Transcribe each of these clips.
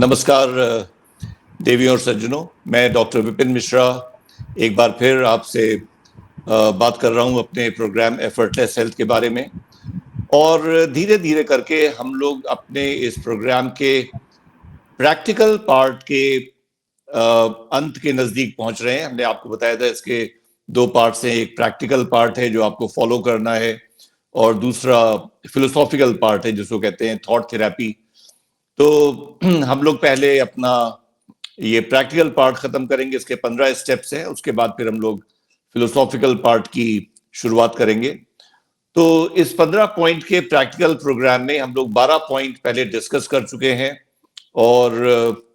नमस्कार देवियों और सज्जनों, मैं डॉक्टर विपिन मिश्रा एक बार फिर आपसे बात कर रहा हूं अपने प्रोग्राम एफर्टलेस हेल्थ के बारे में। और धीरे धीरे करके हम लोग अपने इस प्रोग्राम के प्रैक्टिकल पार्ट के अंत के नजदीक पहुंच रहे हैं। हमने आपको बताया था इसके दो पार्ट्स हैं, एक प्रैक्टिकल पार्ट है जो आपको फॉलो करना है और दूसरा फिलोसॉफिकल पार्ट है जिसको कहते हैं थॉट थेरेपी। तो हम लोग पहले अपना ये प्रैक्टिकल पार्ट खत्म करेंगे, इसके 15 स्टेप्स हैं, उसके बाद फिर हम लोग फिलोसॉफिकल पार्ट की शुरुआत करेंगे। तो इस 15 पॉइंट के प्रैक्टिकल प्रोग्राम में हम लोग 12 पॉइंट पहले डिस्कस कर चुके हैं और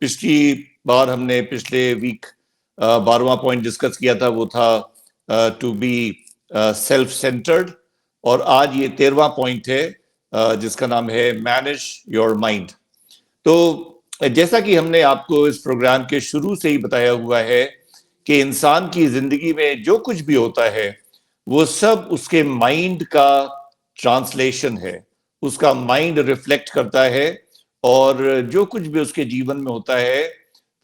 पिछली बार हमने पिछले वीक 12वां पॉइंट डिस्कस किया था, वो था टू बी सेल्फ सेंटर्ड। और आज ये 13वां पॉइंट है जिसका नाम है मैनेज योर माइंड। तो जैसा कि हमने आपको इस प्रोग्राम के शुरू से ही बताया हुआ है कि इंसान की जिंदगी में जो कुछ भी होता है वो सब उसके माइंड का ट्रांसलेशन है, उसका माइंड रिफ्लेक्ट करता है। और जो कुछ भी उसके जीवन में होता है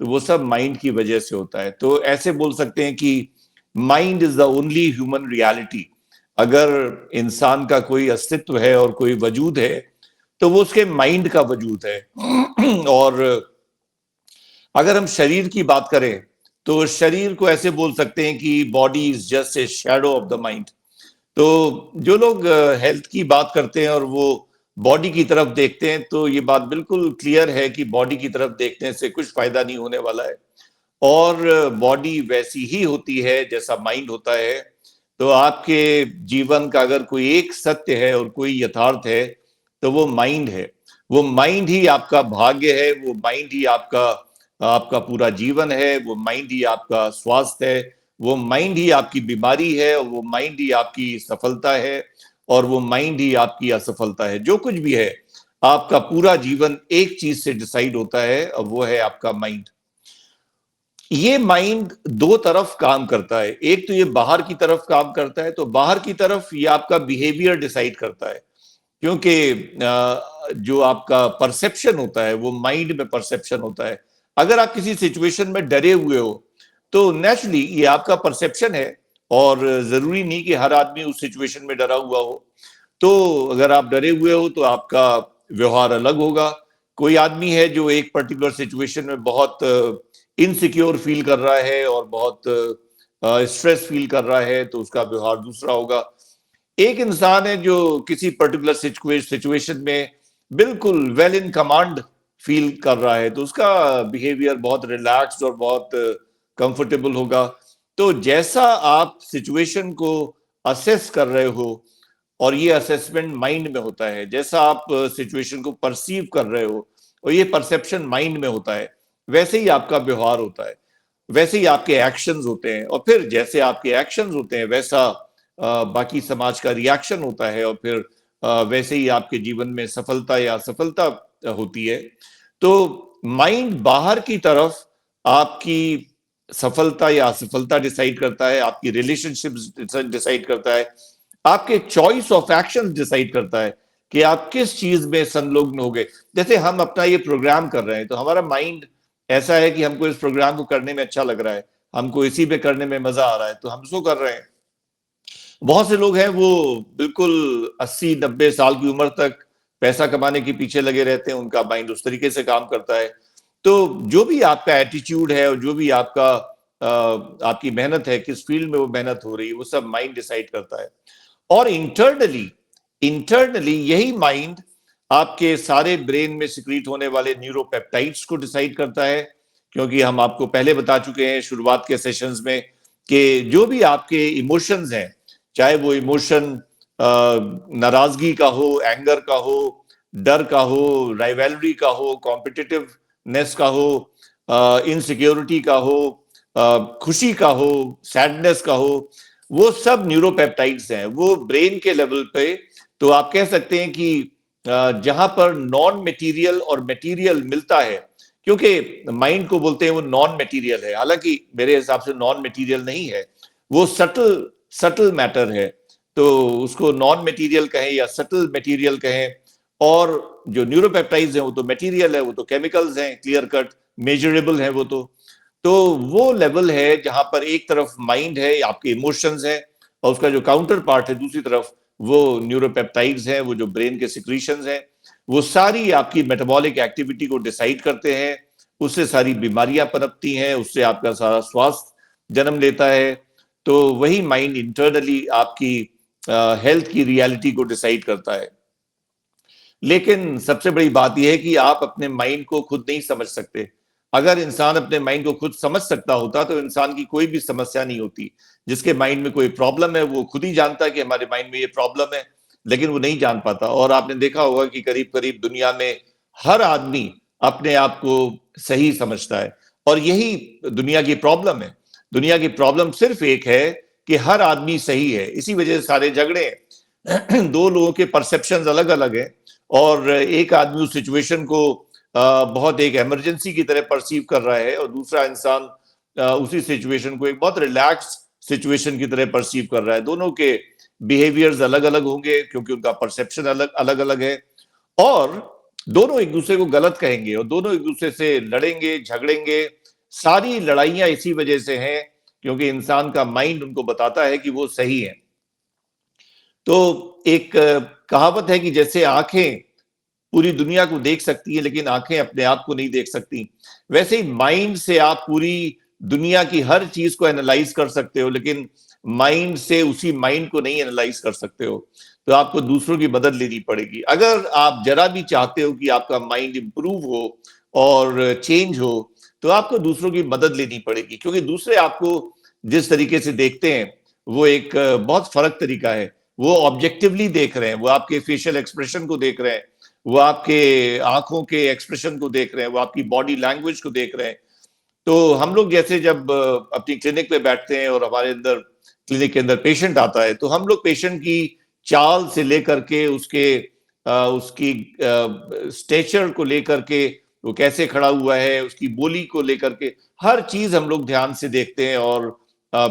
तो वो सब माइंड की वजह से होता है। तो ऐसे बोल सकते हैं कि mind is the only human reality. अगर इंसान का कोई अस्तित्व है और कोई वजूद है तो वो उसके माइंड का वजूद है। और अगर हम शरीर की बात करें तो शरीर को ऐसे बोल सकते हैं कि body is just a shadow of the mind. तो जो लोग हेल्थ की बात करते हैं और वो बॉडी की तरफ देखते हैं तो ये बात बिल्कुल क्लियर है कि बॉडी की तरफ देखने से कुछ फायदा नहीं होने वाला है। और बॉडी वैसी ही होती है जैसा माइंड होता है। तो आपके जीवन का अगर कोई एक सत्य है और कोई यथार्थ है तो वो माइंड है। वो माइंड ही आपका भाग्य है, वो माइंड ही आपका आपका पूरा जीवन है, वो माइंड ही आपका स्वास्थ्य है, वो माइंड ही आपकी बीमारी है, और वो माइंड ही आपकी सफलता है, और वो माइंड ही आपकी असफलता है। जो कुछ भी है आपका पूरा जीवन एक चीज से डिसाइड होता है और वो है आपका माइंड। ये माइंड दो तरफ काम करता है, एक तो ये बाहर की तरफ काम करता है, तो बाहर की तरफ ये आपका बिहेवियर डिसाइड करता है। क्योंकि जो आपका परसेप्शन होता है वो माइंड में परसेप्शन होता है। अगर आप किसी सिचुएशन में डरे हुए हो तो नेचुरली ये आपका परसेप्शन है, और जरूरी नहीं कि हर आदमी उस सिचुएशन में डरा हुआ हो। तो अगर आप डरे हुए हो तो आपका व्यवहार अलग होगा। कोई आदमी है जो एक पर्टिकुलर सिचुएशन में बहुत इनसिक्योर फील कर रहा है और बहुत स्ट्रेस फील कर रहा है तो उसका व्यवहार दूसरा होगा। एक इंसान है जो किसी पर्टिकुलर सिचुएशन में बिल्कुल वेल इन कमांड फील कर रहा है तो उसका बिहेवियर बहुत रिलैक्स्ड और बहुत कंफर्टेबल होगा। तो जैसा आप सिचुएशन को असेस कर रहे हो, और ये असेसमेंट माइंड में होता है, जैसा आप सिचुएशन को परसीव कर रहे हो और ये परसेप्शन माइंड में होता है, वैसे ही आपका व्यवहार होता है, वैसे ही आपके एक्शंस होते हैं, और फिर जैसे आपके एक्शंस होते हैं वैसा बाकी समाज का रिएक्शन होता है, और फिर वैसे ही आपके जीवन में सफलता या असफलता होती है। तो माइंड बाहर की तरफ आपकी सफलता या असफलता डिसाइड करता है, आपकी रिलेशनशिप डिसाइड करता है, आपके चॉइस ऑफ एक्शन डिसाइड करता है कि आप किस चीज में संलग्न हो गए। जैसे हम अपना ये प्रोग्राम कर रहे हैं तो हमारा माइंड ऐसा है कि हमको इस प्रोग्राम को करने में अच्छा लग रहा है, हमको इसी पे करने में मजा आ रहा है, तो हम इसको कर रहे हैं। बहुत से लोग हैं वो बिल्कुल 80-90 साल की उम्र तक पैसा कमाने के पीछे लगे रहते हैं, उनका माइंड उस तरीके से काम करता है। तो जो भी आपका एटीट्यूड है और जो भी आपका आपकी मेहनत है, किस फील्ड में वो मेहनत हो रही है, वो सब माइंड डिसाइड करता है। और इंटरनली इंटरनली यही माइंड आपके सारे ब्रेन में सिक्रीट होने वाले न्यूरोपेप्टाइड्स को डिसाइड करता है। क्योंकि हम आपको पहले बता चुके हैं शुरुआत के सेशंस में कि जो भी आपके इमोशंस हैं, चाहे वो इमोशन नाराजगी का हो, एंगर का हो, डर का हो, राइवलरी का हो, कॉम्पिटिटिवनेस का हो, इनसिक्योरिटी का हो, खुशी का हो, सैडनेस का हो, वो सब न्यूरोपेप्टाइड्स हैं, वो ब्रेन के लेवल पे। तो आप कह सकते हैं कि जहां पर नॉन मटेरियल और मटेरियल मिलता है, क्योंकि माइंड को बोलते हैं वो नॉन मटेरियल है, हालांकि मेरे हिसाब से नॉन मटेरियल नहीं है, वो सटल मैटर है। तो उसको नॉन मटेरियल कहें या सटल मटेरियल कहें, और जो न्यूरोपेप्टाइड्स हैं वो तो मटेरियल है, वो तो केमिकल्स हैं, क्लियर कट मेजरेबल है वो तो वो लेवल है जहां पर एक तरफ माइंड है, आपके इमोशंस है, और उसका जो काउंटर पार्ट है दूसरी तरफ वो न्यूरोपेप्टाइड्स हैं, वो जो ब्रेन के सिक्रीशंस हैं, वो सारी आपकी मेटाबॉलिक एक्टिविटी को डिसाइड करते हैं, उससे सारी बीमारियां पनपती हैं, उससे आपका सारा स्वास्थ्य जन्म लेता है। तो वही माइंड इंटरनली आपकी हेल्थ की रियलिटी को डिसाइड करता है। लेकिन सबसे बड़ी बात यह है कि आप अपने माइंड को खुद नहीं समझ सकते। अगर इंसान अपने माइंड को खुद समझ सकता होता तो इंसान की कोई भी समस्या नहीं होती। जिसके माइंड में कोई प्रॉब्लम है वो खुद ही जानता है कि हमारे माइंड में ये प्रॉब्लम है, लेकिन वो नहीं जान पाता। और आपने देखा होगा कि करीब करीब दुनिया में हर आदमी अपने आप को सही समझता है, और यही दुनिया की प्रॉब्लम है। दुनिया की प्रॉब्लम सिर्फ एक है कि हर आदमी सही है, इसी वजह से सारे झगड़े हैं। दो लोगों के परसेप्शंस अलग अलग हैं, और एक आदमी उस सिचुएशन को बहुत एक इमरजेंसी की तरह परसीव कर रहा है, और दूसरा इंसान उसी सिचुएशन को एक बहुत रिलैक्स सिचुएशन की तरह परसीव कर रहा है। दोनों के बिहेवियर्स अलग अलग होंगे क्योंकि उनका परसेप्शन अलग अलग है, और दोनों एक दूसरे को गलत कहेंगे, और दोनों एक दूसरे से लड़ेंगे, झगड़ेंगे। सारी लड़ाइयां इसी वजह से हैं क्योंकि इंसान का माइंड उनको बताता है कि वो सही है। तो एक कहावत है कि जैसे आंखें पूरी दुनिया को देख सकती है लेकिन आंखें अपने आप को नहीं देख सकती, वैसे ही माइंड से आप पूरी दुनिया की हर चीज को एनालाइज कर सकते हो, लेकिन माइंड से उसी माइंड को नहीं एनालाइज कर सकते हो। तो आपको दूसरों की मदद लेनी पड़ेगी। अगर आप जरा भी चाहते हो कि आपका माइंड इंप्रूव हो और चेंज हो, तो आपको दूसरों की मदद लेनी पड़ेगी, क्योंकि दूसरे आपको जिस तरीके से देखते हैं वो एक बहुत फर्क तरीका है। वो ऑब्जेक्टिवली देख रहे हैं, वो आपके फेशियल एक्सप्रेशन को देख रहे हैं, वो आपके आंखों के एक्सप्रेशन को देख रहे हैं, वो आपकी बॉडी लैंग्वेज को देख रहे हैं। तो हम लोग जैसे जब अपनी क्लिनिक पे बैठते हैं और हमारे अंदर क्लिनिक के अंदर पेशेंट आता है, तो हम लोग पेशेंट की चाल से लेकर के उसकी स्टेचर को लेकर के, वो कैसे खड़ा हुआ है, उसकी बोली को लेकर के हर चीज हम लोग ध्यान से देखते हैं, और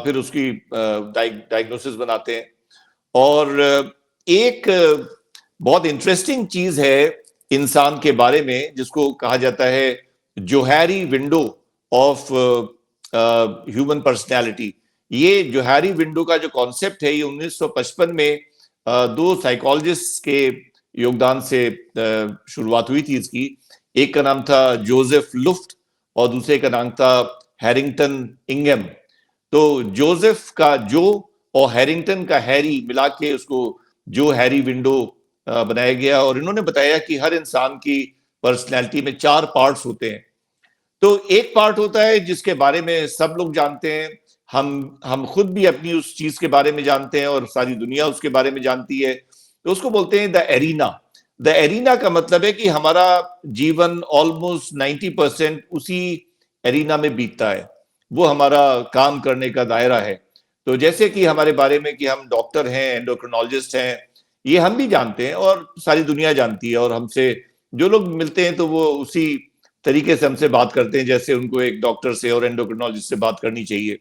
फिर उसकी डायग्नोसिस बनाते हैं। और एक बहुत इंटरेस्टिंग चीज है इंसान के बारे में जिसको कहा जाता है Johari window of human personality. ये जोहारी विंडो का जो कॉन्सेप्ट है ये 1955 में दो साइकोलॉजिस्ट के योगदान से शुरुआत हुई थी इसकी। एक का नाम था जोसेफ लुफ्ट और दूसरे का नाम था हैरिंगटन इंगम। तो जोसेफ का जो और हैरिंगटन का हैरी मिला के उसको जो हैरी विंडो बनाया गया, और इन्होंने बताया कि हर इंसान की पर्सनैलिटी में 4 पार्ट्स होते हैं। तो एक पार्ट होता है जिसके बारे में सब लोग जानते हैं, हम खुद भी अपनी उस चीज के बारे में जानते हैं और सारी दुनिया उसके बारे में जानती है, तो उसको बोलते हैं द एरीना। द एरीना का मतलब है कि हमारा जीवन ऑलमोस्ट 90% उसी एरीना में बीतता है, वो हमारा काम करने का दायरा है। तो जैसे कि हमारे बारे में कि हम डॉक्टर हैं, एंडोक्रिनोलॉजिस्ट हैं, ये हम भी जानते हैं और सारी दुनिया जानती है, और हमसे जो लोग मिलते हैं तो वो उसी तरीके से हमसे बात करते हैं जैसे उनको एक डॉक्टर से और एंडोक्रिनोलॉजिस्ट से बात करनी चाहिए।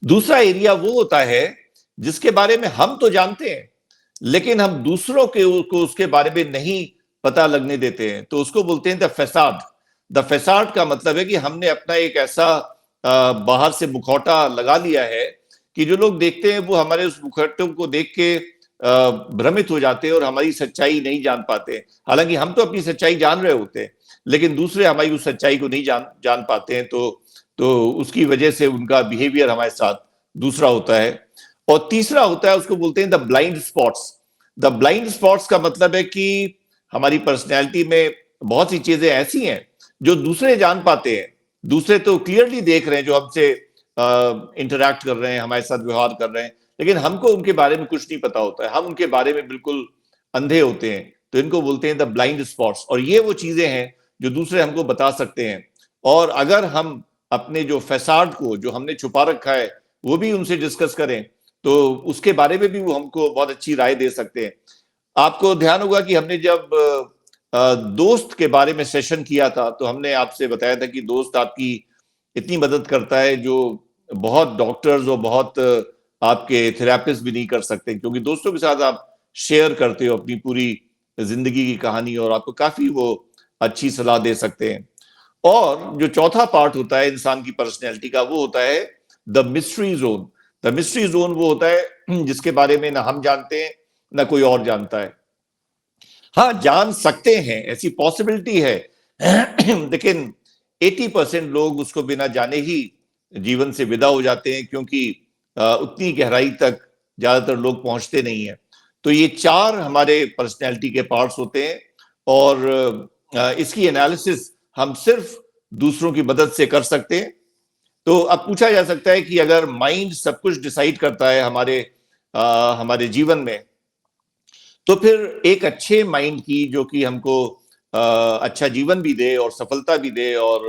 दूसरा एरिया वो होता है जिसके बारे में हम तो जानते हैं लेकिन हम दूसरों के को उसके बारे में नहीं पता लगने देते हैं, तो उसको बोलते हैं द फैसाड। द फैसाड का मतलब है कि हमने अपना एक ऐसा बाहर से मुखौटा लगा लिया है कि जो लोग देखते हैं वो हमारे उस मुखौटे को देख के भ्रमित हो जाते हैं और हमारी सच्चाई नहीं जान पाते। हालांकि हम तो अपनी सच्चाई जान रहे होते हैं लेकिन दूसरे हमारी उस सच्चाई को नहीं जान पाते हैं, तो उसकी वजह से उनका बिहेवियर हमारे साथ दूसरा होता है। और तीसरा होता है, उसको बोलते हैं the blind spots. The blind spots का मतलब है कि हमारी पर्सनैलिटी में बहुत सी चीजें ऐसी हैं जो दूसरे जान पाते हैं। दूसरे तो क्लियरली देख रहे हैं, जो हमसे इंटरैक्ट कर रहे हैं, हमारे साथ व्यवहार कर रहे हैं, लेकिन हमको उनके बारे में कुछ नहीं पता होता है, हम उनके बारे में बिल्कुल अंधे होते हैं। तो इनको बोलते हैं द ब्लाइंड स्पॉट्स, और ये वो चीजें हैं जो दूसरे हमको बता सकते हैं। और अगर हम अपने जो फैसाड को, जो हमने छुपा रखा है, वो भी उनसे डिस्कस करें तो उसके बारे में भी वो हमको बहुत अच्छी राय दे सकते हैं। आपको ध्यान होगा कि हमने जब दोस्त के बारे में सेशन किया था तो हमने आपसे बताया था कि दोस्त आपकी इतनी मदद करता है जो बहुत डॉक्टर्स और बहुत आपके थेरेपिस्ट भी नहीं कर सकते, क्योंकि दोस्तों के साथ आप शेयर करते हो अपनी पूरी जिंदगी की कहानी, और आपको काफी वो अच्छी सलाह दे सकते हैं। और जो चौथा पार्ट होता है इंसान की पर्सनैलिटी का, वो होता है the mystery zone. The mystery zone वो होता है जिसके बारे में ना हम जानते हैं ना कोई और जानता है। हाँ, जान सकते हैं, ऐसी पॉसिबिलिटी है लेकिन 80% लोग उसको बिना जाने ही जीवन से विदा हो जाते हैं, क्योंकि उतनी गहराई तक ज्यादातर लोग पहुंचते नहीं है। तो ये चार हमारे पर्सनैलिटी के पार्ट्स होते हैं, और इसकी एनालिसिस हम सिर्फ दूसरों की मदद से कर सकते हैं। तो अब पूछा जा सकता है कि अगर माइंड सब कुछ डिसाइड करता है हमारे जीवन में, तो फिर एक अच्छे माइंड की, जो कि हमको अच्छा जीवन भी दे और सफलता भी दे और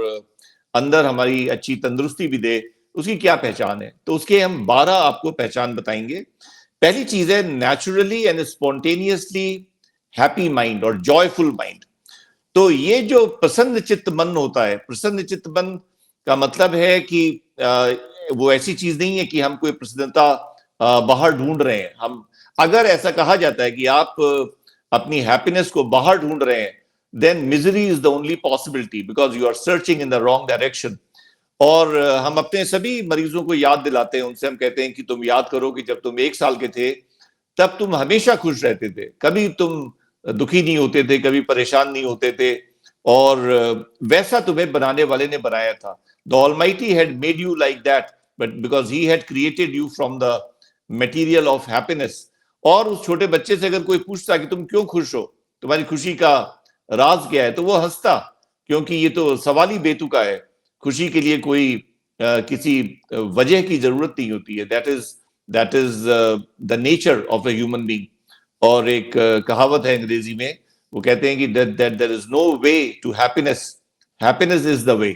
अंदर हमारी अच्छी तंदुरुस्ती भी दे, उसकी क्या पहचान है? तो उसके हम 12 आपको पहचान बताएंगे। पहली चीज है naturally and spontaneously happy mind और जॉयफुल माइंड। तो ये जो प्रसन्न चित्त मन होता है, प्रसन्न चित्त मन का मतलब है कि वो ऐसी चीज नहीं है कि हम कोई प्रसन्नता बाहर ढूंढ रहे हैं। हम, अगर ऐसा कहा जाता है कि आप अपनी हैप्पीनेस को बाहर ढूंढ रहे हैं, then misery is the only possibility, because you are searching in the wrong direction. और हम अपने सभी मरीजों को याद दिलाते हैं, उनसे हम कहते हैं कि तुम याद करो कि जब तुम 1 साल के थे, तब तुम हमेशा खुश रहते थे, कभी तुम दुखी नहीं होते थे, कभी परेशान नहीं होते थे, और वैसा तुम्हें बनाने वाले ने बनाया था। The almighty had made you like that, but because he had created you from the material of happiness. और उस छोटे बच्चे से अगर कोई पूछता कि तुम क्यों खुश हो, तुम्हारी खुशी का राज क्या है, तो वो हंसता, क्योंकि ये तो सवाल ही बेतुका है। खुशी के लिए कोई किसी वजह की जरूरत नहीं होती है। That is the nature of a human being. और एक कहावत है अंग्रेजी में, वो कहते हैं कि that there is no way to happiness, happiness is the way.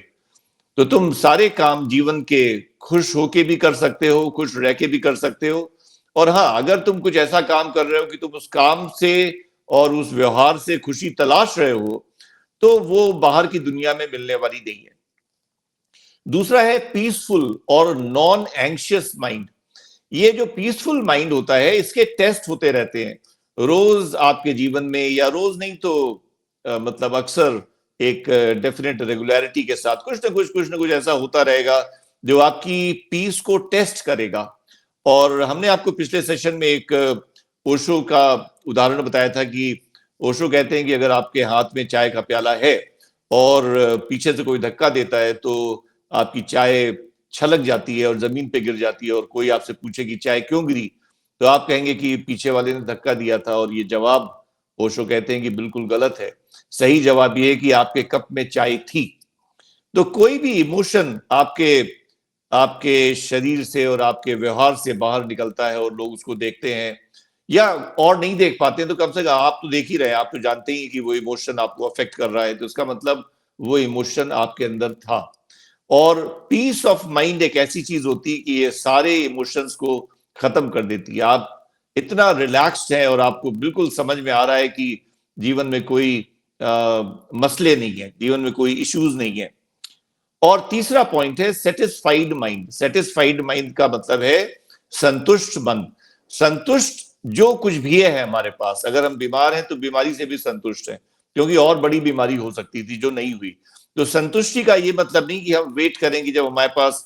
तो तुम सारे काम जीवन के खुश होके भी कर सकते हो, खुश रह के भी कर सकते हो। और हाँ, अगर तुम कुछ ऐसा काम कर रहे हो कि तुम उस काम से और उस व्यवहार से खुशी तलाश रहे हो, तो वो बाहर की दुनिया में मिलने वाली नहीं है। दूसरा है पीसफुल और नॉन एंग्शियस माइंड। ये जो पीसफुल माइंड होता है, इसके टेस्ट होते रहते हैं रोज आपके जीवन में, या रोज नहीं तो मतलब अक्सर एक डेफिनेट रेगुलरिटी के साथ कुछ ना कुछ ऐसा होता रहेगा जो आपकी पीस को टेस्ट करेगा। और हमने आपको पिछले सेशन में एक ओशो का उदाहरण बताया था कि ओशो कहते हैं कि अगर आपके हाथ में चाय का प्याला है और पीछे से कोई धक्का देता है, तो आपकी चाय छलक जाती है और जमीन पे गिर जाती है, और कोई आपसे पूछे कि चाय क्यों गिरी, तो आप कहेंगे कि पीछे वाले ने धक्का दिया था। और ये जवाब ओशो कहते हैं कि बिल्कुल गलत है। सही जवाब ये है कि आपके कप में चाय थी। तो कोई भी इमोशन आपके आपके शरीर से और आपके व्यवहार से बाहर निकलता है और लोग उसको देखते हैं, या और नहीं देख पाते हैं, तो कम से कम आप तो देख ही रहे हैं, आप तो जानते ही कि वो इमोशन आपको अफेक्ट कर रहा है, तो इसका मतलब वो इमोशन आपके अंदर था। और पीस ऑफ माइंड एक ऐसी चीज होती है कि ये सारे इमोशंस को खत्म कर देती है। आप इतना रिलैक्स्ड हैं और आपको बिल्कुल समझ में आ रहा है कि जीवन में कोई मसले नहीं है, जीवन में कोई इश्यूज नहीं है। और तीसरा पॉइंट है सेटिस्फाइड माइंड। सेटिस्फाइड माइंड का मतलब है संतुष्ट मन। संतुष्ट जो कुछ भी है हमारे पास, अगर हम बीमार हैं तो बीमारी से भी संतुष्ट हैं, क्योंकि और बड़ी बीमारी हो सकती थी जो नहीं हुई। तो संतुष्टि का ये मतलब नहीं कि हम वेट करेंगे जब हमारे पास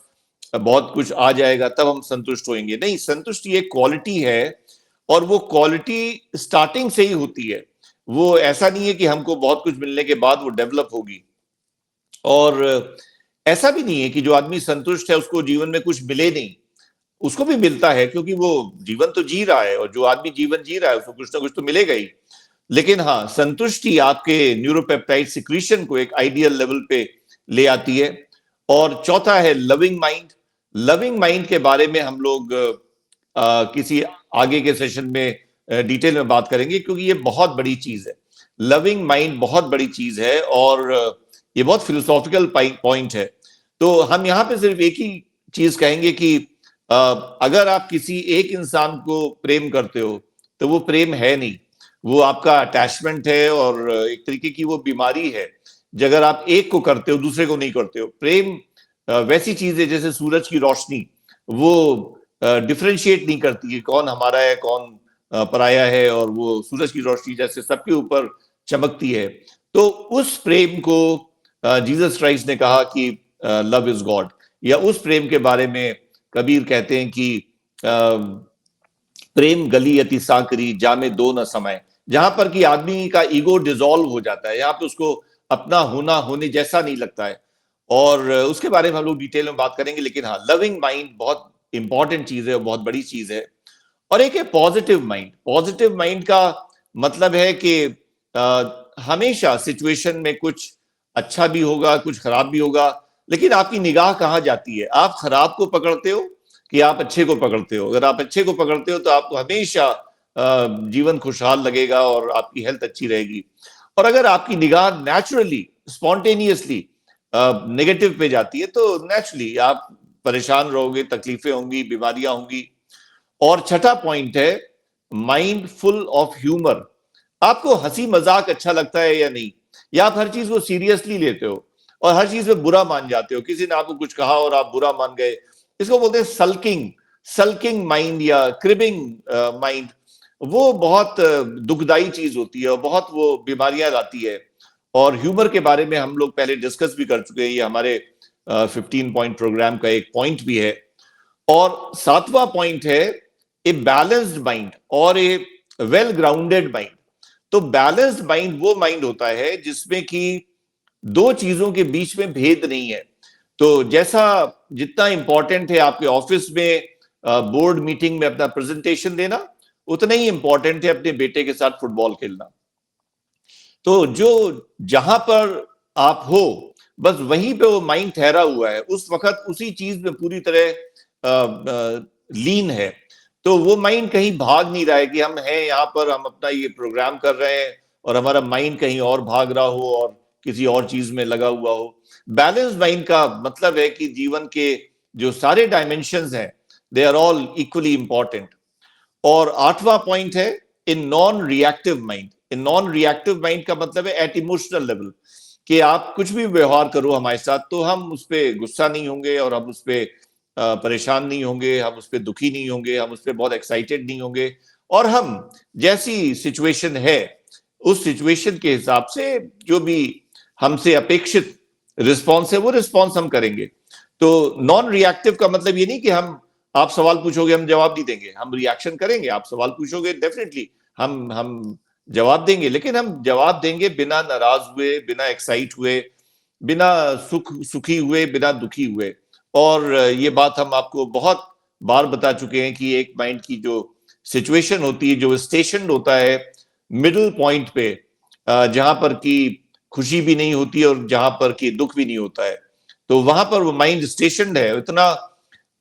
बहुत कुछ आ जाएगा तब हम संतुष्ट होंगे। नहीं, संतुष्टि एक क्वालिटी है, और वो क्वालिटी स्टार्टिंग से ही होती है। वो ऐसा नहीं है कि हमको बहुत कुछ मिलने के बाद वो डेवलप होगी। और ऐसा भी नहीं है कि जो आदमी संतुष्ट है उसको जीवन में कुछ मिले नहीं, उसको भी मिलता है, क्योंकि वो जीवन तो जी रहा है, और जो आदमी जीवन जी रहा है उसको कुछ ना कुछ तो मिलेगा ही। लेकिन हाँ, संतुष्टि आपके न्यूरोपेप्टाइड सिक्रीशन को एक आइडियल लेवल पे ले आती है। और चौथा है लविंग माइंड। लविंग माइंड के बारे में हम लोग किसी आगे के सेशन में डिटेल में बात करेंगे, क्योंकि ये बहुत बड़ी चीज है। लविंग माइंड बहुत बड़ी चीज है, और ये बहुत फिलोसॉफिकल पॉइंट है। तो हम यहाँ पे सिर्फ एक ही चीज कहेंगे कि अगर आप किसी एक इंसान को प्रेम करते हो, तो वो प्रेम है नहीं, वो आपका अटैचमेंट है, और एक तरीके की वो बीमारी है। अगर आप एक को करते हो दूसरे को नहीं करते हो। प्रेम वैसी चीज है जैसे सूरज की रोशनी, वो डिफरेंशिएट नहीं करती है कौन हमारा है कौन पराया है और वो सूरज की रोशनी जैसे सबके ऊपर चमकती है। तो उस प्रेम को जीसस क्राइस्ट ने कहा कि लव इज गॉड, या उस प्रेम के बारे में कबीर कहते हैं कि प्रेम गली अति सांकरी जामे दो न समय, जहां पर कि आदमी का ईगो डिसॉल्व हो जाता है, यहाँ पे उसको अपना होना होने जैसा नहीं लगता है। और उसके बारे में हम लोग डिटेल में बात करेंगे, लेकिन हाँ, लविंग माइंड बहुत इंपॉर्टेंट चीज है, बहुत बड़ी चीज है। और एक है पॉजिटिव माइंड। पॉजिटिव माइंड का मतलब है कि हमेशा सिचुएशन में कुछ अच्छा भी होगा, कुछ खराब भी होगा, लेकिन आपकी निगाह कहाँ जाती है? आप खराब को पकड़ते हो कि आप अच्छे को पकड़ते हो? अगर आप अच्छे को पकड़ते हो तो आपको हमेशा जीवन खुशहाल लगेगा और आपकी हेल्थ अच्छी रहेगी। और अगर आपकी निगाह नेचुरली स्पॉन्टेनियसली नेगेटिव पे जाती है तो नेचुरली आप परेशान रहोगे, तकलीफें होंगी, बीमारियां होंगी। और छठा पॉइंट है माइंड फुल ऑफ ह्यूमर। आपको हंसी मजाक अच्छा लगता है या नहीं, या आप हर चीज को सीरियसली लेते हो और हर चीज में बुरा मान जाते हो? किसी ने आपको कुछ कहा और आप बुरा मान गए, इसको बोलते हैं सल्किंग। सल्किंग माइंड या क्रिबिंग माइंड, वो बहुत दुखदाई चीज होती है और बहुत वो बीमारियां लाती है। और ह्यूमर के बारे में हम लोग पहले डिस्कस भी कर चुके हैं, ये हमारे 15 पॉइंट प्रोग्राम का एक पॉइंट भी है। और सातवां पॉइंट है ए बैलेंस्ड माइंड और ए वेल ग्राउंडेड माइंड। तो बैलेंस्ड माइंड वो माइंड होता है जिसमें कि दो चीजों के बीच में भेद नहीं है। तो जैसा जितना इंपॉर्टेंट है आपके ऑफिस में बोर्ड मीटिंग में अपना प्रेजेंटेशन देना, उतना ही इंपॉर्टेंट है अपने बेटे के साथ फुटबॉल खेलना। तो जो जहां पर आप हो बस वहीं पे वो माइंड ठहरा हुआ है, उस वक्त उसी चीज में पूरी तरह लीन है। तो वो माइंड कहीं भाग नहीं रहा है कि हम हैं यहाँ पर, हम अपना ये प्रोग्राम कर रहे हैं और हमारा माइंड कहीं और भाग रहा हो और किसी और चीज में लगा हुआ हो। बैलेंस माइंड का मतलब है कि जीवन के जो सारे डायमेंशंस हैं, they are all equally important. और आठवां पॉइंट है in non reactive mind. In non reactive mind का मतलब है एट इमोशनल लेवल, कि आप कुछ भी व्यवहार करो हमारे साथ तो हम उस पर गुस्सा नहीं होंगे और हम उस पर परेशान नहीं होंगे, हम उस पर दुखी नहीं होंगे, हम उस पर बहुत एक्साइटेड नहीं होंगे। और हम जैसी सिचुएशन है उस सिचुएशन के हिसाब से जो भी हमसे अपेक्षित रिस्पॉन्स है वो रिस्पॉन्स हम करेंगे। तो नॉन रिएक्टिव का मतलब ये नहीं कि हम, आप सवाल पूछोगे हम जवाब नहीं देंगे, हम रिएक्शन करेंगे। आप सवाल पूछोगे डेफिनेटली हम जवाब देंगे, लेकिन हम जवाब देंगे बिना नाराज हुए, बिना एक्साइट हुए, बिना सुखी हुए, बिना दुखी हुए। और ये बात हम आपको बहुत बार बता चुके हैं कि एक माइंड की जो सिचुएशन होती है, जो स्टेशन होता है मिडिल पॉइंट पे, जहां पर कि खुशी भी नहीं होती और जहां पर कि दुख भी नहीं होता है, तो वहां पर वो माइंड स्टेशन है इतना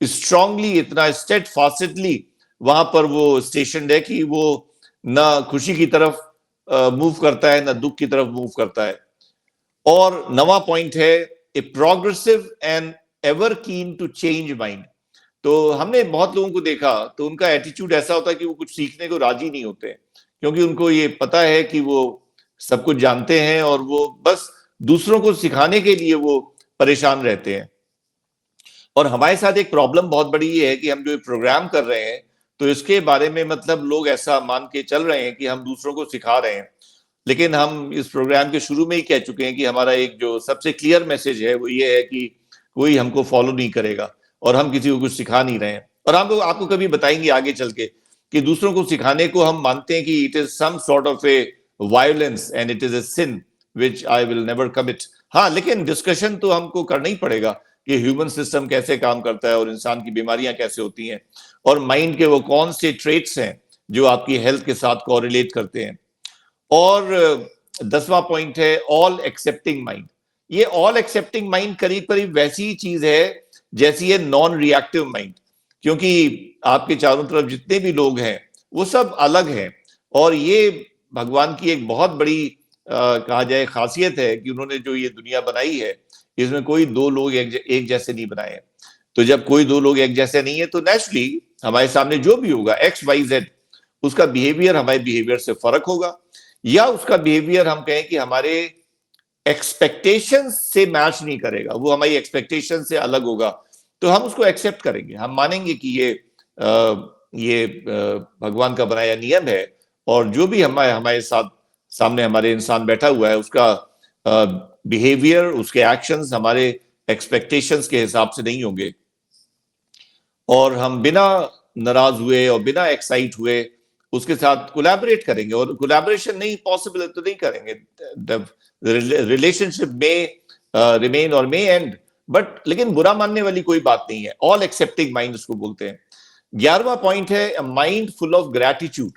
स्ट्रांगली, इतना स्टेट फास्टली वहां पर वो स्टेशन है कि वो ना खुशी की तरफ मूव करता है, ना दुख की तरफ मूव करता है। और नवा पॉइंट है a progressive and ever keen to change mind. तो हमने बहुत लोगों को देखा तो उनका एटीट्यूड ऐसा होता है कि वो कुछ सीखने को राजी नहीं होते, क्योंकि उनको ये पता है कि वो सब कुछ जानते हैं और वो बस दूसरों को सिखाने के लिए वो परेशान रहते हैं। और हमारे साथ एक प्रॉब्लम बहुत बड़ी ये है कि हम जो प्रोग्राम कर रहे हैं तो इसके बारे में मतलब लोग ऐसा मान के चल रहे हैं कि हम दूसरों को सिखा रहे हैं, लेकिन हम इस प्रोग्राम के शुरू में ही कह चुके हैं कि हमारा एक जो सबसे क्लियर मैसेज है वो ये है कि कोई हमको फॉलो नहीं करेगा और हम किसी को कुछ सिखा नहीं रहे हैं। और हम लोग आपको कभी बताएंगे आगे चल के कि दूसरों को सिखाने को हम मानते हैं कि it is some sort of a violence and it is a sin which I will never commit. हाँ, लेकिन डिस्कशन तो हमको करना ही पड़ेगा कि ह्यूमन सिस्टम कैसे काम करता है और इंसान की बीमारियां कैसे होती हैं और माइंड के वो कौन से ट्रेट्स हैं जो आपकी हेल्थ के साथ कोरिलेट करते हैं। और 10वां पॉइंट है ऑल एक्सेप्टिंग माइंड। ये ऑल एक्सेप्टिंग माइंड करीब करीब वैसी ही चीज है जैसी है नॉन रिएक्टिव माइंड, क्योंकि आपके चारों तरफ जितने भी लोग हैं वो सब अलग हैं। और ये भगवान की एक बहुत बड़ी कहा जाए खासियत है कि उन्होंने जो ये दुनिया बनाई है इसमें कोई दो लोग एक जैसे नहीं बनाए हैं। तो जब कोई दो लोग एक जैसे नहीं है तो नेचुरली हमारे सामने जो भी होगा XYZ, उसका बिहेवियर हमारे बिहेवियर से फर्क होगा, या उसका बिहेवियर हम कहें कि हमारे एक्सपेक्टेशन से मैच नहीं करेगा, वो हमारी एक्सपेक्टेशन से अलग होगा, तो हम उसको एक्सेप्ट करेंगे। हम मानेंगे कि ये ये भगवान का बनाया नियम है, और जो भी हमारे हमारे साथ सामने हमारे इंसान बैठा हुआ है उसका बिहेवियर, उसके एक्शंस हमारे एक्सपेक्टेशंस के हिसाब से नहीं होंगे, और हम बिना नाराज हुए और बिना एक्साइट हुए उसके साथ कोलैबोरेट करेंगे, और कोलैबोरेशन नहीं पॉसिबल है तो नहीं करेंगे, रिलेशनशिप में रिमेन और मे एंड, बट लेकिन बुरा मानने वाली कोई बात नहीं है। ऑल एक्सेप्टिंग माइंड उसको बोलते हैं। 11वां पॉइंट है mind full of gratitude.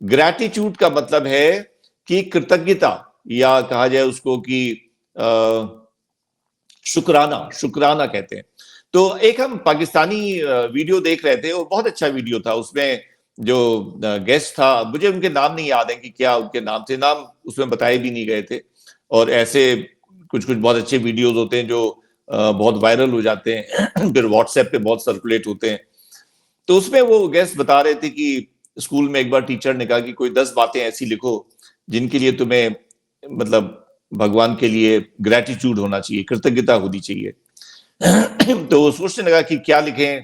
Gratitude का मतलब है कि कृतज्ञता, या कहा जाए उसको कि शुक्राना, शुक्राना कहते हैं। तो एक हम पाकिस्तानी वीडियो देख रहे थे, वो बहुत अच्छा वीडियो था। उसमें जो गेस्ट था, मुझे उनके नाम नहीं याद है कि क्या उनके नाम थे, नाम उसमें बताए भी नहीं गए थे। और ऐसे कुछ कुछ बहुत अच्छे वीडियोस होते हैं जो बहुत वायरल हो जाते हैं फिर व्हाट्सएप पे बहुत सर्कुलेट होते हैं। तो उसमें वो गेस्ट बता रहे थे कि स्कूल में एक बार टीचर ने कहा कि कोई 10 बातें ऐसी लिखो जिनके लिए तुम्हें मतलब भगवान के लिए ग्रेटिट्यूड होना चाहिए, कृतज्ञता होनी चाहिए। तो सोचने लगा कि क्या लिखें,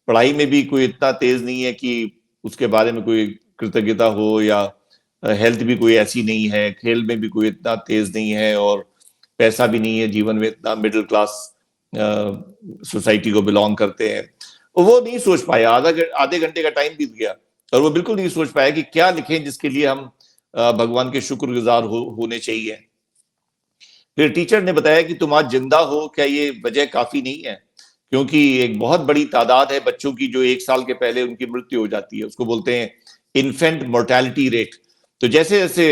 पढ़ाई में भी कोई इतना तेज नहीं है कि उसके बारे में कोई कृतज्ञता हो, या हेल्थ भी कोई ऐसी नहीं है, खेल में भी कोई इतना तेज नहीं है, और पैसा भी नहीं है जीवन में इतना, मिडिल क्लास सोसाइटी को बिलोंग करते हैं। वो नहीं सोच पाया, आधे घंटे का टाइम बीत गया और वो बिल्कुल नहीं सोच पाया कि क्या लिखें जिसके लिए हम भगवान के शुक्रगुजार होने चाहिए। फिर टीचर ने बताया कि तुम आज जिंदा हो, क्या ये वजह काफी नहीं है? क्योंकि एक बहुत बड़ी तादाद है बच्चों की जो 1 साल के पहले उनकी मृत्यु हो जाती है, उसको बोलते हैं इन्फेंट मोर्टेलिटी रेट। तो जैसे जैसे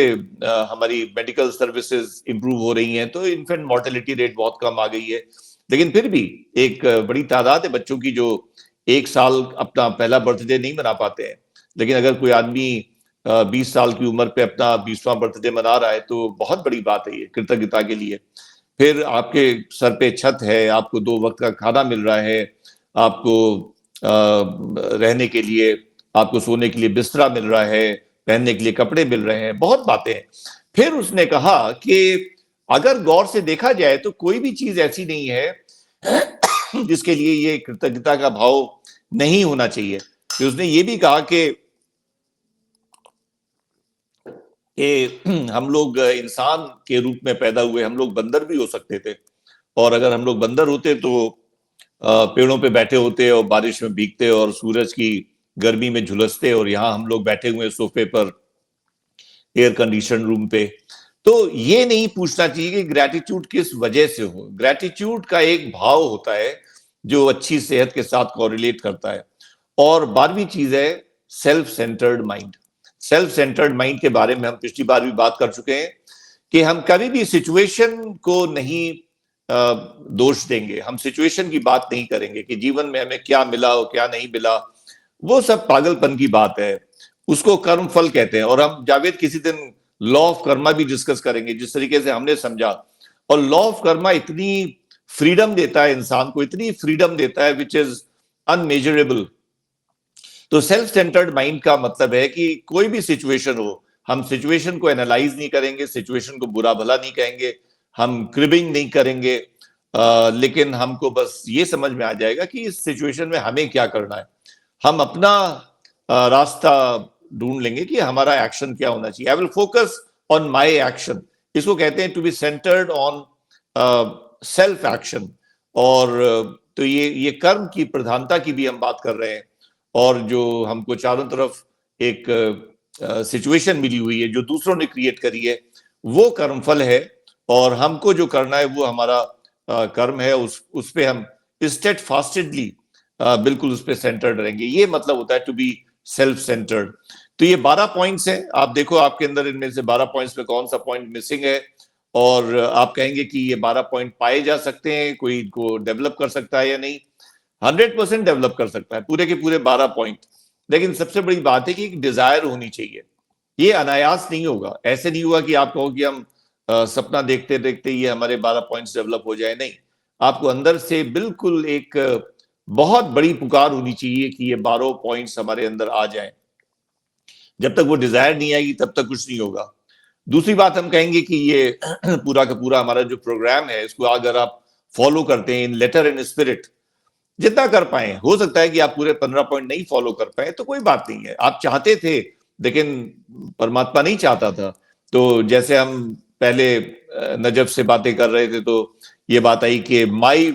हमारी मेडिकल सर्विसेज इंप्रूव हो रही हैं तो इन्फेंट मोर्टेलिटी रेट बहुत कम आ गई है, लेकिन फिर भी एक बड़ी तादाद है बच्चों की जो 1 साल अपना पहला बर्थडे नहीं मना पाते हैं। लेकिन अगर कोई आदमी 20 साल की उम्र पे अपना 20वां बर्थडे मना रहा है तो बहुत बड़ी बात है ये कृतज्ञता के लिए। फिर आपके सर पे छत है, आपको 2 वक्त का खाना मिल रहा है, आपको रहने के लिए, आपको सोने के लिए बिस्तरा मिल रहा है, पहनने के लिए कपड़े मिल रहे हैं, बहुत बातें हैं। फिर उसने कहा कि अगर गौर से देखा जाए तो कोई भी चीज ऐसी नहीं है जिसके लिए ये कृतज्ञता का भाव नहीं होना चाहिए। फिर उसने ये भी कहा कि हम लोग इंसान के रूप में पैदा हुए, हम लोग बंदर भी हो सकते थे, और अगर हम लोग बंदर होते तो पेड़ों पे बैठे होते और बारिश में भीगते और सूरज की गर्मी में झुलसते, और यहाँ हम लोग बैठे हुए सोफे पर एयर कंडीशन रूम पे। तो ये नहीं पूछना चाहिए कि ग्रैटिट्यूड किस वजह से हो। ग्रैटिट्यूड का एक भाव होता है जो अच्छी सेहत के साथ कोरिलेट करता है। और 12वीं चीज है self centred mind. Self centred mind के बारे में हम पिछली बार भी बात कर चुके हैं कि हम कभी भी सिचुएशन को नहीं दोष देंगे, हम सिचुएशन की बात नहीं करेंगे कि जीवन में हमें क्या मिला और क्या नहीं मिला, वो सब पागलपन की बात है, उसको कर्म फल कहते हैं। और हम जावेद किसी दिन लॉ ऑफ कर्मा भी डिस्कस करेंगे जिस तरीके से हमने समझा। और लॉ ऑफ कर्मा इतनी फ्रीडम देता है इंसान को, इतनी फ्रीडम देता है विच इज अनमेजरेबल। तो सेल्फ सेंटर्ड माइंड का मतलब है कि कोई भी सिचुएशन हो, हम सिचुएशन को एनालाइज नहीं करेंगे, सिचुएशन को बुरा भला नहीं कहेंगे, हम क्रिबिंग नहीं करेंगे, लेकिन हमको बस ये समझ में आ जाएगा कि इस सिचुएशन में हमें क्या करना है। हम अपना रास्ता ढूंढ लेंगे कि हमारा एक्शन क्या होना चाहिए। I will focus on my action, इसको कहते हैं to be centred on self action. और तो ये कर्म की प्रधानता की भी हम बात कर रहे हैं। और जो हमको चारों तरफ एक सिचुएशन मिली हुई है जो दूसरों ने क्रिएट करी है, वो कर्मफल है, और हमको जो करना है वो हमारा कर्म है। उस पे हम स्टेट फास्टेडली बिल्कुल उस पे सेंटर्ड रहेंगे। ये मतलब होता है टू बी सेल्फ सेंटर्ड। तो ये 12 पॉइंट्स हैं। आप देखो आपके अंदर इनमें से 12 पॉइंट्स में कौन सा पॉइंट मिसिंग है, और आप कहेंगे कि ये 12 पॉइंट पाए जा सकते हैं, कोई इनको डेवलप कर सकता है या नहीं। 100% डेवलप कर सकता है पूरे के पूरे 12 पॉइंट। लेकिन सबसे बड़ी बात है कि एक डिजायर होनी चाहिए। ये अनायास नहीं होगा, ऐसे नहीं हुआ कि आप कहो कि हम सपना देखते देखते ये हमारे 12 पॉइंट्स डेवलप हो जाए। नहीं, आपको अंदर से बिल्कुल एक बहुत बड़ी पुकार होनी चाहिए कि ये 12 पॉइंट्स हमारे अंदर आ जाएं। जब तक वो डिजायर नहीं आएगी तब तक कुछ नहीं होगा। दूसरी बात हम कहेंगे कि ये पूरा का पूरा हमारा जो प्रोग्राम है, इसको अगर आप फॉलो करते हैं इन लेटर एंड स्पिरिट, जितना कर पाए। हो सकता है कि आप पूरे 15 पॉइंट नहीं फॉलो कर पाए, तो कोई बात नहीं है, आप चाहते थे लेकिन परमात्मा नहीं चाहता था। तो जैसे हम पहले नजफ से बातें कर रहे थे, तो ये बात आई कि my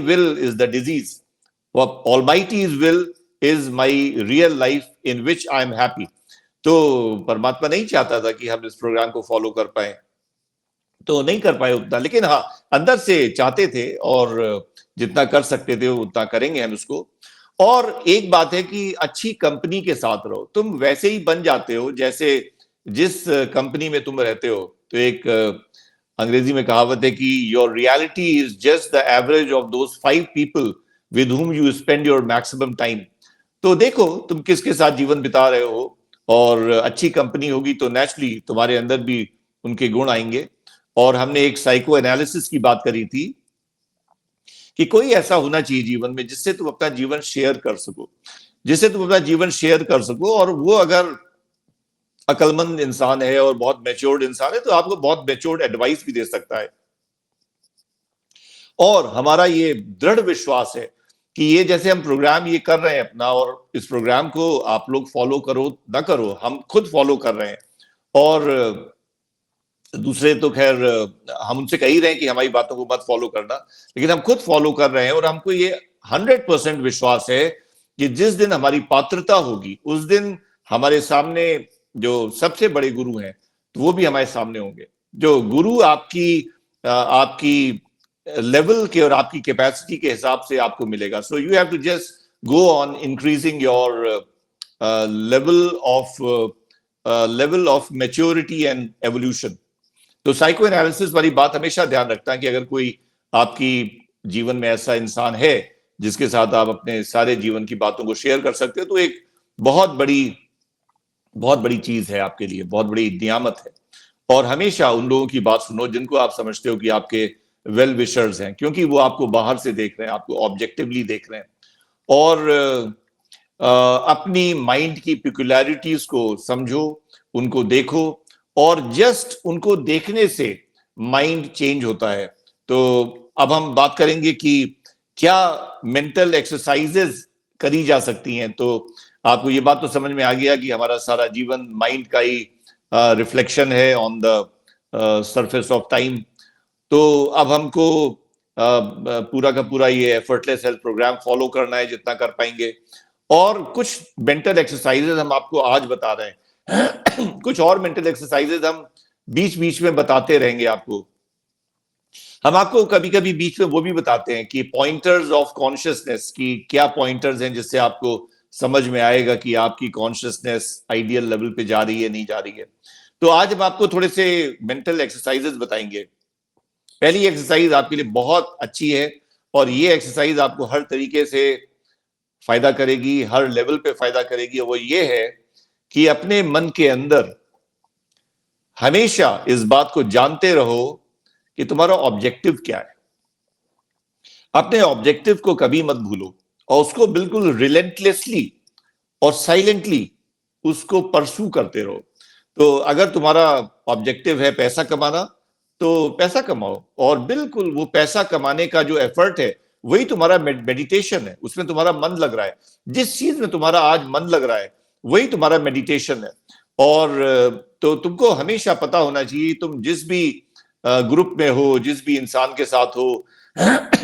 will is the disease, almighty's will is my real life in which I am happy. तो परमात्मा नहीं चाहता था कि हम इस प्रोग्राम को फॉलो कर पाए, तो नहीं कर पाए उतना, लेकिन हाँ अंदर से चाहते थे और जितना कर सकते थे उतना करेंगे हम उसको। और एक बात है कि अच्छी कंपनी के साथ रहो, तुम वैसे ही बन जाते हो जैसे जिस कंपनी में तुम रहते हो। तो एक अंग्रेजी में कहावत है कि your reality is just the average of those 5 people with whom you spend your maximum time. तो देखो तुम किसके साथ जीवन बिता रहे हो, और अच्छी कंपनी होगी तो नेचुरली तुम्हारे अंदर भी उनके गुण आएंगे। और हमने एक साइको एनालिसिस की बात करी थी कि कोई ऐसा होना चाहिए जीवन में जिससे तुम अपना जीवन शेयर कर सको, जिससे तुम अपना जीवन शेयर कर सको। और वो अगर अकलमंद इंसान है और बहुत मैच्योर्ड इंसान है, तो आपको बहुत मैच्योर्ड एडवाइस भी दे सकता है। और हमारा ये दृढ़ विश्वास है कि ये जैसे हम प्रोग्राम ये कर रहे हैं अपना, और इस प्रोग्राम को आप लोग फॉलो करो ना करो, हम खुद फॉलो कर रहे हैं। और दूसरे तो खैर हम उनसे कह ही रहे हैं कि हमारी बातों को मत फॉलो करना, लेकिन हम खुद फॉलो कर रहे हैं। और हमको ये 100% विश्वास है कि जिस दिन हमारी पात्रता होगी, उस दिन हमारे सामने जो सबसे बड़े गुरु हैं, तो वो भी हमारे सामने होंगे। जो गुरु आपकी लेवल के और आपकी कैपेसिटी के हिसाब से आपको मिलेगा। So you have to just go on increasing your level of maturity and evolution. तो साइको एनालिसिस वाली बात हमेशा ध्यान रखता है कि अगर कोई आपकी जीवन में ऐसा इंसान है जिसके साथ आप अपने सारे जीवन की बातों को शेयर कर सकते हो, तो एक बहुत बड़ी चीज है आपके लिए, बहुत बड़ी नियामत है। और हमेशा उन लोगों की बात सुनो जिनको आप समझते हो कि आपके वेल विशर्स हैं, क्योंकि वो आपको बाहर से देख रहे हैं, आपको ऑब्जेक्टिवली देख रहे हैं। और अपनी माइंड की पिक्युलैरिटीज को समझो, उनको देखो, और जस्ट उनको देखने से माइंड चेंज होता है। तो अब हम बात करेंगे कि क्या मेंटल एक्सरसाइजेज करी जा सकती हैं। तो आपको ये बात तो समझ में आ गया कि हमारा सारा जीवन माइंड का ही रिफ्लेक्शन है on the surface of time. तो अब हमको पूरा का पूरा ये एफर्टलेस हेल्थ प्रोग्राम फॉलो करना है जितना कर पाएंगे। और कुछ मेंटल एक्सरसाइजेज हम आपको आज बता रहे हैं कुछ और मेंटल एक्सरसाइजेज हम बीच बीच में बताते रहेंगे आपको। हम आपको कभी कभी बीच में वो भी बताते हैं कि पॉइंटर्स ऑफ कॉन्शियसनेस की क्या पॉइंटर्स हैं, जिससे आपको समझ में आएगा कि आपकी कॉन्शियसनेस आइडियल लेवल पे जा रही है नहीं जा रही है। तो आज हम आपको थोड़े से मेंटल एक्सरसाइजेज बताएंगे। पहली एक्सरसाइज आपके लिए बहुत अच्छी है, और ये एक्सरसाइज आपको हर तरीके से फायदा करेगी, हर लेवल पे फायदा करेगी। और वो ये है कि अपने मन के अंदर हमेशा इस बात को जानते रहो कि तुम्हारा ऑब्जेक्टिव क्या है। अपने ऑब्जेक्टिव को कभी मत भूलो, और उसको बिल्कुल रिलेंटलेसली और साइलेंटली उसको परसू करते रहो। तो अगर तुम्हारा ऑब्जेक्टिव है पैसा कमाना, तो पैसा कमाओ, और बिल्कुल वो पैसा कमाने का जो एफर्ट है वही तुम्हारा मेडिटेशन है, उसमें तुम्हारा मन लग रहा है। जिस चीज में तुम्हारा आज मन लग रहा है वही तुम्हारा मेडिटेशन है। और तो तुमको हमेशा पता होना चाहिए, तुम जिस भी ग्रुप में हो, जिस भी इंसान के साथ हो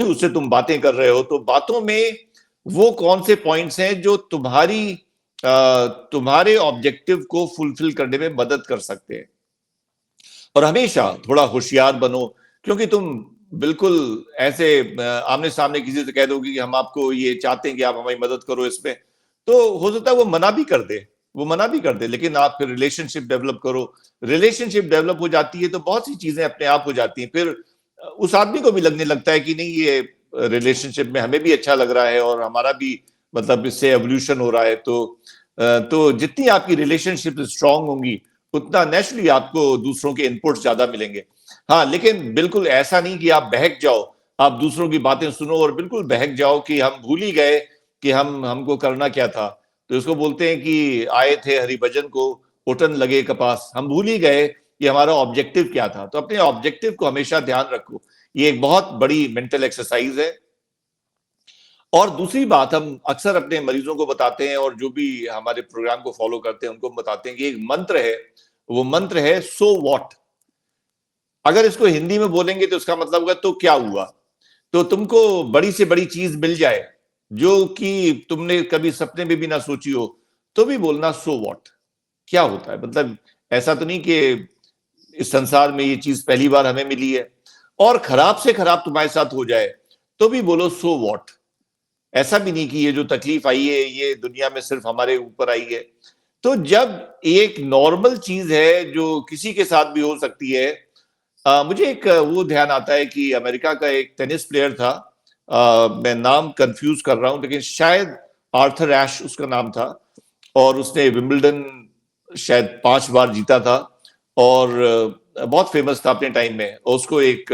उससे तुम बातें कर रहे हो, तो बातों में वो कौन से पॉइंट्स हैं जो तुम्हारे ऑब्जेक्टिव को फुलफिल करने में मदद कर सकते हैं। और हमेशा थोड़ा होशियार बनो, क्योंकि तुम बिल्कुल ऐसे आमने सामने किसी से कह दोगे कि हम आपको ये चाहते हैं कि आप हमारी मदद करो इसमें, तो हो सकता है वो मना भी कर दे, लेकिन आप फिर रिलेशनशिप डेवलप करो। रिलेशनशिप डेवलप हो जाती है तो बहुत सी चीजें अपने आप हो जाती हैं। फिर उस आदमी को भी लगने लगता है कि नहीं, ये रिलेशनशिप में हमें भी अच्छा लग रहा है और हमारा भी मतलब इससे एवोल्यूशन हो रहा है। तो जितनी आपकी रिलेशनशिप स्ट्रांग होंगी, उतना नेचुरली आपको दूसरों के इनपुट्स ज्यादा मिलेंगे। हाँ, लेकिन बिल्कुल ऐसा नहीं कि आप बहक जाओ, आप दूसरों की बातें सुनो और बिल्कुल बहक जाओ कि हम भूल ही गए कि हमको करना क्या था। तो इसको बोलते हैं कि आए थे हरिभजन को, उठन लगे कपास। हम भूल ही गए कि हमारा ऑब्जेक्टिव क्या था। तो अपने ऑब्जेक्टिव को हमेशा ध्यान रखो, ये एक बहुत बड़ी मेंटल एक्सरसाइज है। और दूसरी बात, हम अक्सर अपने मरीजों को बताते हैं और जो भी हमारे प्रोग्राम को फॉलो करते हैं उनको बताते हैं कि एक मंत्र है, वो मंत्र है सो व्हाट। अगर इसको हिंदी में बोलेंगे तो उसका मतलब होगा तो क्या हुआ। तो तुमको बड़ी से बड़ी चीज मिल जाए जो कि तुमने कभी सपने में भी ना सोची हो, तो भी बोलना सो व्हाट। क्या होता है, मतलब ऐसा तो नहीं कि इस संसार में ये चीज पहली बार हमें मिली है। और खराब से खराब तुम्हारे साथ हो जाए तो भी बोलो सो व्हाट। ऐसा भी नहीं कि ये जो तकलीफ आई है ये दुनिया में सिर्फ हमारे ऊपर आई है। तो जब एक नॉर्मल चीज है जो किसी के साथ भी हो सकती है, मुझे एक वो ध्यान आता है कि अमेरिका का एक टेनिस प्लेयर था, मैं नाम कंफ्यूज कर रहा हूं लेकिन शायद आर्थर एश उसका नाम था, और उसने विंबलडन शायद 5 बार जीता था, और बहुत फेमस था अपने टाइम में। और उसको एक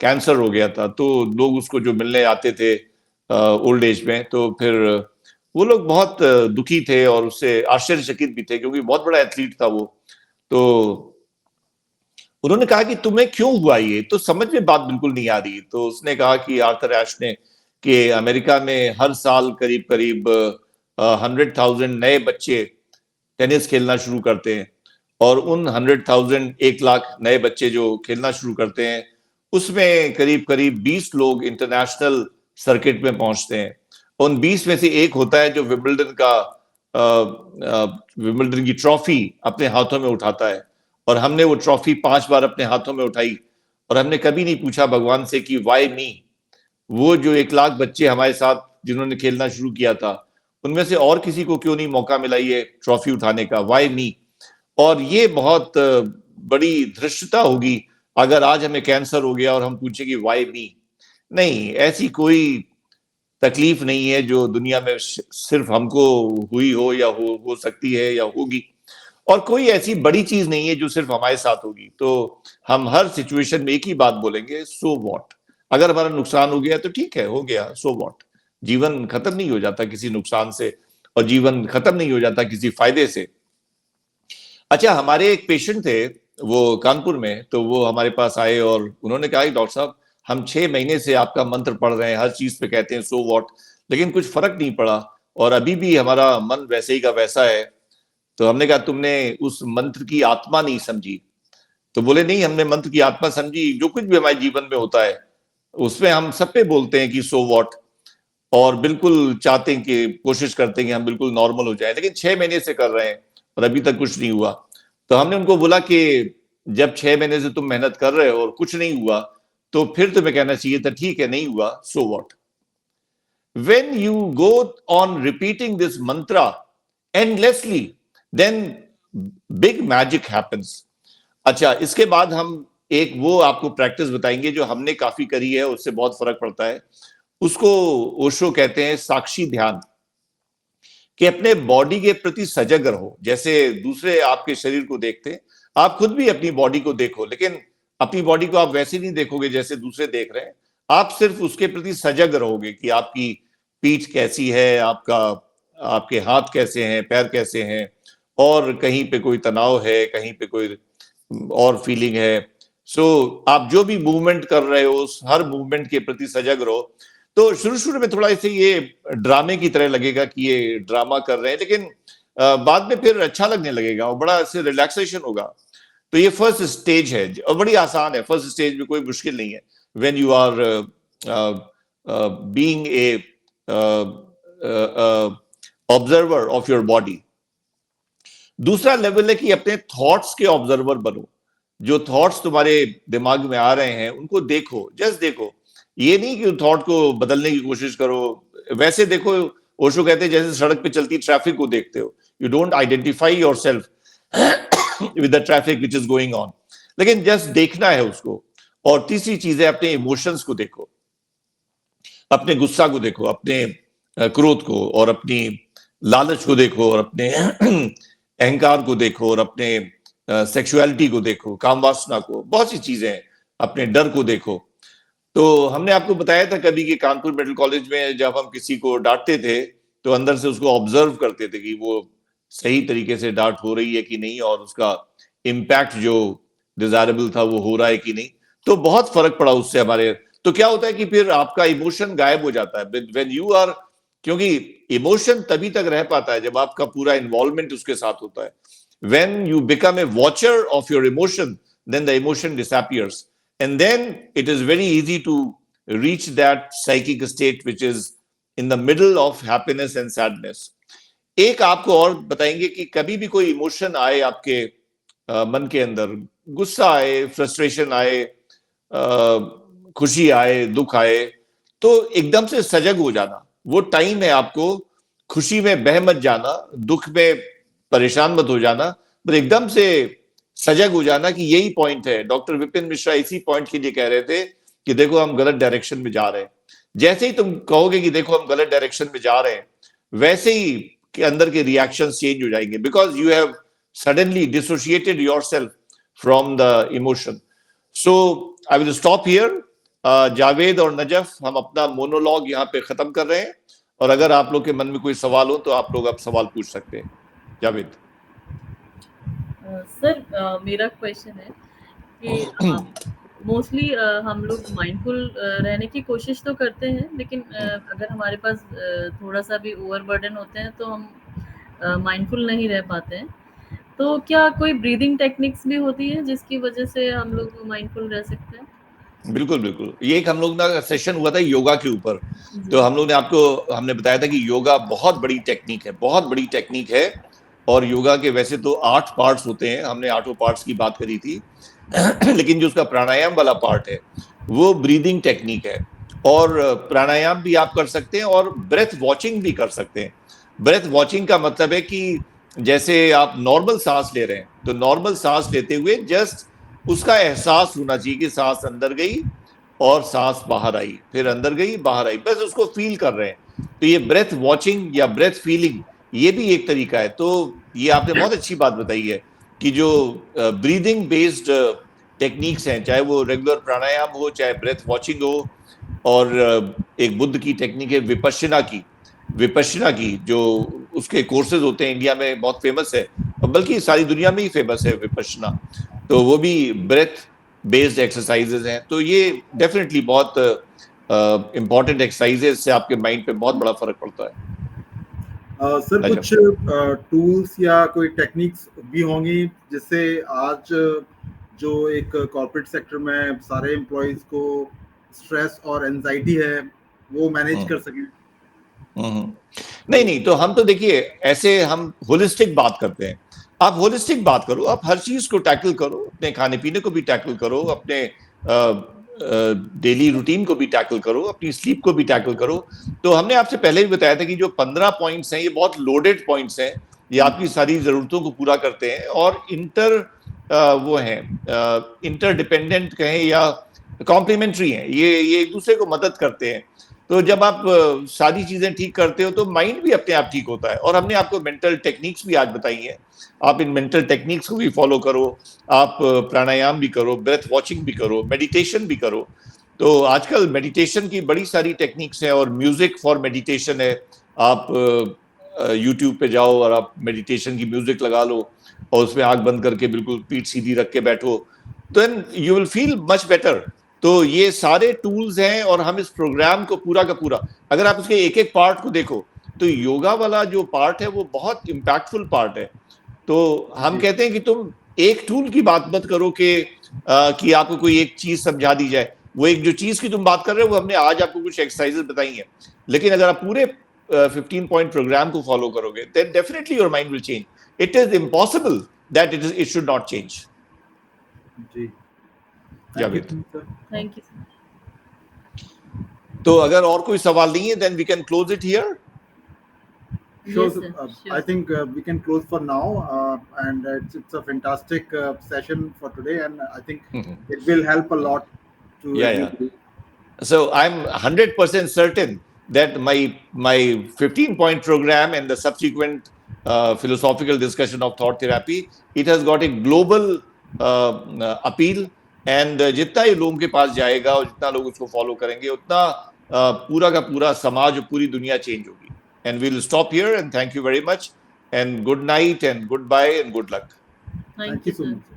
कैंसर हो गया था, तो लोग उसको जो मिलने आते थे ओल्ड एज में, तो फिर वो लोग बहुत दुखी थे और उससे आश्चर्यचकित भी थे क्योंकि बहुत बड़ा एथलीट था वो। तो उन्होंने कहा कि तुम्हें क्यों हुआ ये, तो समझ में बात बिल्कुल नहीं आ रही। तो उसने कहा कि आर्थर एश ने, कि अमेरिका में हर साल करीब करीब 100,000 नए बच्चे टेनिस खेलना शुरू करते हैं, और उन 100,000, 1 लाख नए बच्चे जो खेलना शुरू करते हैं उसमें करीब करीब 20 लोग इंटरनेशनल सर्किट में पहुंचते हैं। उन 20 में से एक होता है जो विंबलडन की ट्रॉफी अपने हाथों में उठाता है। और हमने वो ट्रॉफी 5 बार अपने हाथों में उठाई, और हमने कभी नहीं पूछा भगवान से कि वाई मी। वो जो 1 लाख बच्चे हमारे साथ जिन्होंने खेलना शुरू किया था, उनमें से और किसी को क्यों नहीं मौका मिला ये ट्रॉफी उठाने का, वाई मी। और ये बहुत बड़ी धृष्टता होगी अगर आज हमें कैंसर हो गया और हम पूछे कि वाई मी। नहीं, ऐसी कोई तकलीफ नहीं है जो दुनिया में सिर्फ हमको हुई हो या हो सकती है या होगी। और कोई ऐसी बड़ी चीज नहीं है जो सिर्फ हमारे साथ होगी। तो हम हर सिचुएशन में एक ही बात बोलेंगे, सो व्हाट। अगर हमारा नुकसान हो गया तो ठीक है, हो गया, सो व्हाट। जीवन खत्म नहीं हो जाता किसी नुकसान से, और जीवन खत्म नहीं हो जाता किसी फायदे से। अच्छा, हमारे एक पेशेंट थे वो कानपुर में, तो वो हमारे पास आए और उन्होंने कहा कि डॉक्टर साहब, हम 6 महीने से आपका मंत्र पढ़ रहे हैं, हर चीज पे कहते हैं सो व्हाट, लेकिन कुछ फर्क नहीं पड़ा, और अभी भी हमारा मन वैसे ही का वैसा है। तो हमने कहा तुमने उस मंत्र की आत्मा नहीं समझी। तो बोले नहीं, हमने मंत्र की आत्मा समझी। जो कुछ भी हमारे जीवन में होता है उसमें हम सब पे बोलते हैं कि सो व्हाट, और बिल्कुल चाहते हैं कि कोशिश करते हैं कि हम बिल्कुल नॉर्मल हो जाए, लेकिन 6 महीने से कर रहे हैं और अभी तक कुछ नहीं हुआ। तो हमने उनको बोला कि जब 6 महीने से तुम मेहनत कर रहे हो और कुछ नहीं हुआ, तो फिर तुम्हें कहना चाहिए था ठीक है नहीं हुआ, so what. When you go on repeating this mantra endlessly, then big magic happens. अच्छा, इसके बाद हम एक वो आपको प्रैक्टिस बताएंगे जो हमने काफी करी है, उससे बहुत फर्क पड़ता है। उसको ओशो कहते हैं साक्षी ध्यान, कि अपने बॉडी के प्रति सजग रहो। जैसे दूसरे आपके शरीर को देखते हैं, आप खुद भी अपनी बॉडी को देखो, लेकिन अपनी बॉडी को आप वैसे नहीं देखोगे जैसे दूसरे देख रहे हैं। आप सिर्फ उसके प्रति सजग रहोगे कि आपकी पीठ कैसी है, आपके हाथ कैसे हैं, पैर कैसे हैं, और कहीं पे कोई तनाव है, कहीं पे कोई और फीलिंग है। आप जो भी मूवमेंट कर रहे हो उस हर मूवमेंट के प्रति सजग रहो। तो शुरू शुरू में थोड़ा ऐसे ये ड्रामे की तरह लगेगा कि ये ड्रामा कर रहे हैं, लेकिन बाद में फिर अच्छा लगने लगेगा और बड़ा ऐसे रिलैक्सेशन होगा। तो ये फर्स्ट स्टेज है और बड़ी आसान है। फर्स्ट स्टेज में कोई मुश्किल नहीं है। When you are being a observer of your body. दूसरा लेवल है कि अपने थॉट्स के ऑब्जर्वर बनो। जो थॉट्स तुम्हारे दिमाग में आ रहे हैं उनको देखो, जस्ट देखो। ये नहीं कि थॉट को बदलने की कोशिश करो, वैसे देखो। ओशो कहते हैं जैसे सड़क पे चलती ट्रैफिक को देखते हो, you don't identify yourself with the traffic which is going on, लेकिन जस्ट देखना है उसको। और तीसरी चीज है अपने इमोशंस को देखो, अपने गुस्सा को देखो, अपने क्रोध को, और अपनी लालच को देखो, और अपने अहंकार को देखो, और अपने सेक्सुअलिटी को देखो, काम वासना को, बहुत सी चीजें हैं, अपने डर को देखो। तो हमने आपको बताया था कभी कि कानपुर मेडिकल कॉलेज में जब हम किसी को डांटते थे तो अंदर से उसको ऑब्जर्व करते थे कि वो सही तरीके से डांट हो रही है कि नहीं, और उसका इम्पैक्ट जो डिजायरेबल था वो हो रहा है कि नहीं। तो बहुत फर्क पड़ा उससे हमारे। तो क्या होता है कि फिर आपका इमोशन गायब हो जाता है व्हेन यू आर, क्योंकि इमोशन तभी तक रह पाता है जब आपका पूरा इन्वॉल्वमेंट उसके साथ होता है. When you become a watcher of your emotion, then the emotion disappears. And then it is very easy to reach that psychic state which is in the middle of happiness and sadness. एक आपको और बताएंगे कि कभी भी कोई emotion आए आपके मन के अंदर, गुस्सा आए, फ्रस्ट्रेशन आए, खुशी आए, दुख आए, तो एकदम से सजग हो जाना. वो टाइम है आपको खुशी में बह मत जाना, दुख में परेशान मत हो जाना, पर एकदम से सजग हो जाना कि यही पॉइंट है. डॉक्टर विपिन मिश्रा इसी पॉइंट के लिए कह रहे थे कि देखो हम गलत डायरेक्शन में जा रहे हैं. जैसे ही तुम कहोगे कि देखो हम गलत डायरेक्शन में जा रहे हैं, वैसे ही के अंदर के रिएक्शंस चेंज हो जाएंगे, because you have suddenly dissociated yourself from the emotion. So I will stop here. Javed और नजफ, हम अपना मोनोलॉग यहाँ पे खत्म कर रहे हैं, और अगर आप लोग के मन में कोई सवाल हो तो आप लोग अब सवाल पूछ सकते हैं. जावेद. सर, मेरा क्वेश्चन है कि मोस्टली हम लोग माइंडफुल रहने की कोशिश तो करते हैं, लेकिन अगर हमारे पास थोड़ा सा भी ओवरबर्डन होते हैं तो हम माइंडफुल नहीं रह पाते हैं. तो क्या कोई ब्रीदिंग टेक्निक्स भी होती है जिसकी वजह से हम लोग माइंडफुल रह सकते हैं? बिल्कुल बिल्कुल. ये एक हम लोग ना सेशन हुआ था योगा के ऊपर, तो हम लोग ने हमने बताया था कि योगा बहुत बड़ी टेक्निक है, बहुत बड़ी टेक्निक है. और योगा के वैसे तो 8 पार्ट्स होते हैं, हमने 8 पार्ट्स की बात करी थी. लेकिन जो उसका प्राणायाम वाला पार्ट है वो ब्रीदिंग टेक्निक है. और प्राणायाम भी आप कर सकते हैं और ब्रेथ वॉचिंग भी कर सकते हैं. ब्रेथ वॉचिंग का मतलब है कि जैसे आप नॉर्मल सांस ले रहे हैं, तो नॉर्मल सांस लेते हुए जस्ट उसका एहसास होना चाहिए कि सांस अंदर गई और सांस बाहर आई, फिर अंदर गई बाहर आई, बस उसको फील कर रहे हैं. तो ये ब्रेथ वॉचिंग या ब्रेथ फीलिंग, ये भी एक तरीका है. तो ये आपने बहुत अच्छी बात बताई है कि जो ब्रीदिंग बेस्ड टेक्निक्स हैं, चाहे वो रेगुलर प्राणायाम हो, चाहे ब्रेथ वॉचिंग हो, और एक बुद्ध की टेक्निक है विपश्यना की, जो उसके कोर्सेज होते हैं, इंडिया में बहुत फेमस है, बल्कि सारी दुनिया में ही फेमस है विपश्यना. तो वो भी ब्रेथ बेस्ड एक्सरसाइजेज हैं. तो ये डेफिनेटली बहुत इंपॉर्टेंट एक्सरसाइजेज से आपके माइंड पे बहुत बड़ा फर्क पड़ता है. सर, कुछ टूल्स या कोई टेक्निक्स भी होंगी जिससे आज जो एक कॉर्पोरेट सेक्टर में सारे एम्प्लॉइज को स्ट्रेस और एंजाइटी है वो मैनेज कर सकें? नहीं, तो हम तो देखिए ऐसे हम होलिस्टिक बात करते हैं. आप होलिस्टिक बात करो, आप हर चीज को टैकल करो, अपने खाने पीने को भी टैकल करो, अपने डेली रूटीन को भी टैकल करो, अपनी स्लीप को भी टैकल करो. तो हमने आपसे पहले भी बताया था कि जो 15 पॉइंट्स हैं ये बहुत लोडेड पॉइंट्स हैं, ये आपकी सारी जरूरतों को पूरा करते हैं और इंटरडिपेंडेंट कहें या कॉम्प्लीमेंट्री हैं, ये एक दूसरे को मदद करते हैं. तो जब आप सारी चीजें ठीक करते हो तो माइंड भी अपने आप ठीक होता है. और हमने आपको मेंटल टेक्निक्स भी आज बताई हैं, आप इन मेंटल टेक्निक्स को भी फॉलो करो, आप प्राणायाम भी करो, ब्रेथ वॉचिंग भी करो, मेडिटेशन भी करो. तो आजकल मेडिटेशन की बड़ी सारी टेक्निक्स हैं और म्यूजिक फॉर मेडिटेशन है. आप यूट्यूब पे जाओ और आप मेडिटेशन की म्यूजिक लगा लो और उसमें आंख बंद करके बिल्कुल पीठ सीधी रख के बैठो, then you will feel much better. तो ये सारे टूल्स हैं और हम इस प्रोग्राम को पूरा का पूरा, अगर आप उसके एक एक पार्ट को देखो तो योगा वाला जो पार्ट है वो बहुत इम्पैक्टफुल पार्ट है. तो हम कहते हैं कि तुम एक टूल की बात मत करो कि आपको कोई एक चीज समझा दी जाए. वो एक जो चीज की तुम बात कर रहे हो वो हमने आज आपको कुछ एक्सरसाइजेस बताई हैं, लेकिन अगर आप पूरे 15 पॉइंट प्रोग्राम को फॉलो करोगे then definitely your mind will change. It is impossible that it should not change. जी, थैंक यू. तो अगर और कोई सवाल नहीं है then we can close it here. Sure, I think we can close for now, and it's a fantastic session for today, and I think it will help a lot to everybody. So I'm 100% certain that my 15-point program and the subsequent philosophical discussion of thought therapy, it has got a global appeal, and जितना ही लोगों के पास जाएगा और जितना लोग उसको follow करेंगे उतना पूरा का पूरा समाज और पूरी दुनिया चेंज होगी. And we'll stop here and thank you very much and good night and goodbye and good luck. Thank you so much.